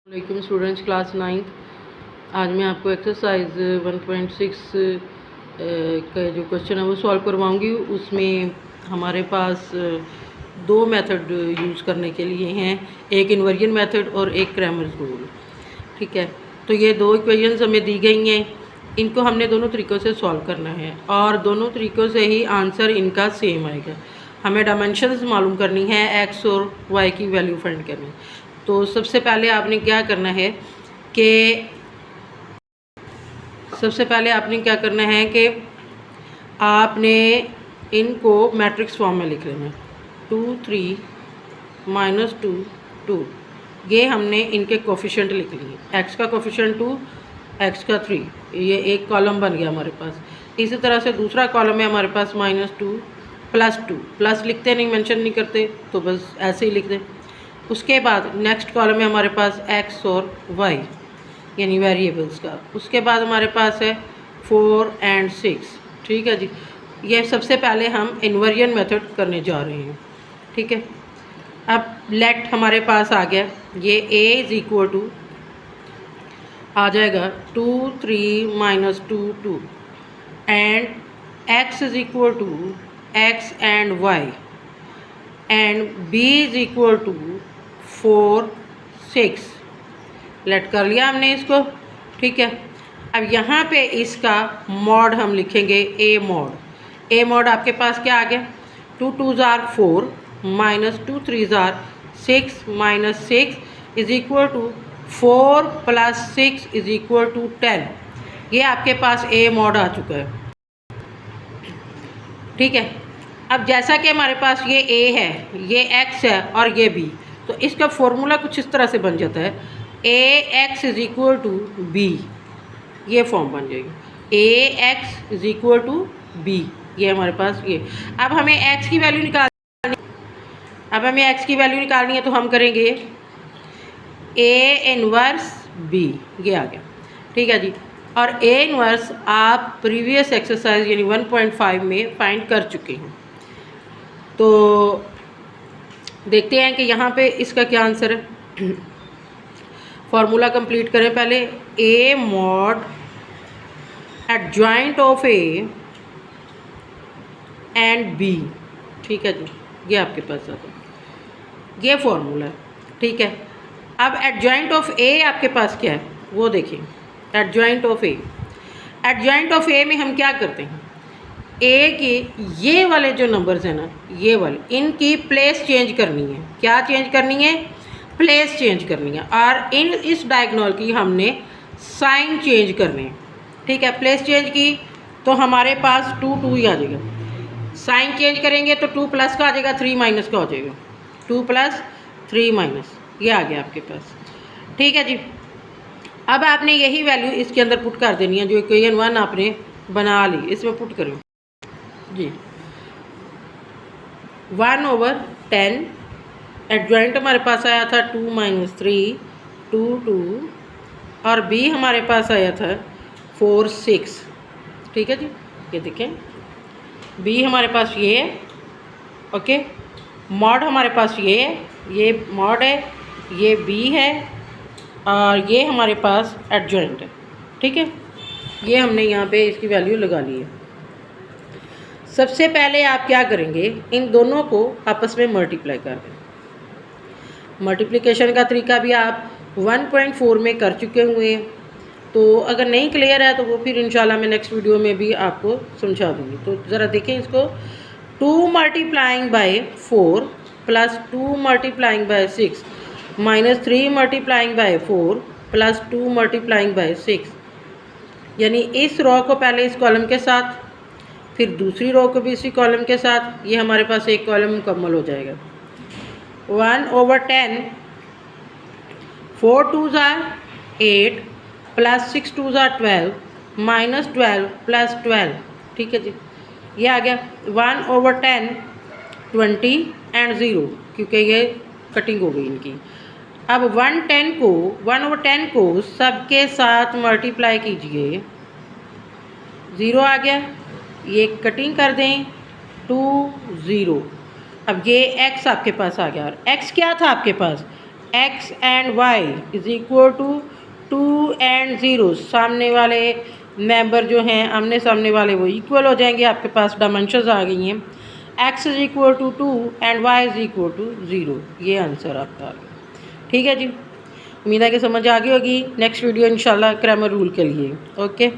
वालेकुम students, class 9th। आज मैं आपको एक्सरसाइज 1.6 का जो क्वेश्चन है वो सॉल्व करवाऊंगी। उसमें हमारे पास दो मेथड यूज़ करने के लिए हैं, एक इन्वर्जन मेथड और एक क्रैमर्स रूल। ठीक है, तो ये दो इक्वेशंस हमें दी गई हैं, इनको हमने दोनों तरीक़ों से सॉल्व करना है और दोनों तरीक़ों से ही आंसर इनका सेम आएगा। हमें डायमेंशंस मालूम करनी है, एक्स और वाई की वैल्यू फाइंड करनी है। तो सबसे पहले आपने क्या करना है कि आपने इनको मैट्रिक्स फॉर्म में लिख लेना है। 2 3 -2 2, ये हमने इनके कोफिशिएंट लिख लिए। एक्स का कोफिशिएंट 2, एक्स का 3, ये एक कॉलम बन गया हमारे पास। इसी तरह से दूसरा कॉलम है हमारे पास -2 +2, प्लस लिखते नहीं, मेंशन नहीं करते, तो बस ऐसे ही लिख दें। उसके बाद नेक्स्ट कॉलम में हमारे पास एक्स और वाई यानी वेरिएबल्स का। उसके बाद हमारे पास है 4 और 6। ठीक है जी, ये सबसे पहले हम इन्वर्जन मेथड करने जा रहे हैं। ठीक है, अब लेट हमारे पास आ गया, ये a = आ जाएगा 2 3 -2 2 and x = x and y and b = 4 6। Let कर लिया हमने इसको। ठीक है, अब यहाँ पे इसका मॉड हम लिखेंगे a मॉड। a मॉड आपके पास क्या आ गया, 2 2s are 4 -2 3s are 6 -6 = 4 + 6 = 10। ये आपके पास a मॉड आ चुका है। ठीक है, अब जैसा कि हमारे पास ये a है, ये x है और ये b, तो इसका फॉर्मूला कुछ इस तरह से बन जाता है, ax = b। ये फॉर्म बन जाएगी, ax = b। ये हमारे पास ये। अब हमें x की वैल्यू निकालनी है, तो हम करेंगे a इनवर्स b। ये आ गया। ठीक है जी, और a इनवर्स आप प्रीवियस एक्सरसाइज यानी 1.5 में फाइंड कर चुके हैं। तो देखते हैं कि यहाँ पे इसका क्या आंसर है। फॉर्मूला कंप्लीट करें पहले, a mod adjoint of a and b। ठीक है जी, ये आपके पास आता है, ये फॉर्मूला है। ठीक है, अब एडजॉइंट ऑफ a आपके पास क्या है वो देखिए। एडजॉइंट ऑफ a में हम क्या करते हैं, a के ये वाले जो नंबर्स हैं ना, ये वाले, इनकी प्लेस चेंज करनी है। क्या चेंज करनी है, प्लेस चेंज करनी है। और इस डायगोनल की हमने साइन चेंज करने हैं। ठीक है, प्लेस चेंज की तो हमारे पास 2 2 ही आ जाएगा। साइन चेंज करेंगे तो 2 प्लस का आ जाएगा, 3 माइनस का हो जाएगा। 2 + 3 माइनस, ये आ गया आपके पास। ठीक है जी, अब आपने यही वैल्यू इसके अंदर पुट कर देनी है, जो इक्वेशन 1 आपने बना ली, इसमें पुट करें जी। 1/10 एडजॉइंट हमारे पास आया था 2 - 3 2 2, और b हमारे पास आया था 4 6। ठीक है जी, ये देखें, b हमारे पास ये है। ओके, मॉड हमारे पास ये है, ये मॉड है, ये b है, और ये हमारे पास एडजॉइंट है। ठीक है, ये हमने यहाँ पे इसकी वैल्यू लगा ली है। सबसे पहले आप क्या करेंगे, इन दोनों को आपस में मल्टीप्लाई कर दें। मल्टीप्लिकेशन का तरीका भी आप 1.4 में कर चुके हुए हैं, तो अगर नहीं क्लियर है तो वो फिर इंशाल्लाह मैं नेक्स्ट वीडियो में भी आपको समझा दूँगी। तो ज़रा देखें इसको, 2 × 4 + 2 × 6 -3 × 4 + 2 × 6, यानी इस रो को पहले इस कॉलम के साथ, फिर दूसरी रो को भी इसी कॉलम के साथ, ये हमारे पास एक कॉलम मुकम्मल हो जाएगा। 1/10, 4 2s are 8 + 6 2s are 12 -12 + 12। ठीक है जी, ये आ गया 1/10 20 और 0, क्योंकि ये कटिंग हो गई इनकी। अब 1/10 को सबके साथ मल्टीप्लाई कीजिए, 0 आ गया, ये कटिंग कर दें, 2 0। अब ये x आपके पास आ गया, और x क्या था आपके पास, X and Y is equal to 2 and 0, सामने वाले मेंबर जो हैं आमने सामने वाले वो इक्वल हो जाएंगे, आपके पास डायमेंशंस आ गई हैं। X is equal to 2 and Y is equal to 0, ये आंसर आपका आ गया। ठीक है जी, उम्मीद है कि समझ आ गई होगी। नेक्स्ट वीडियो इंशाल्लाह ग्रामर रूल के लिए। ओके।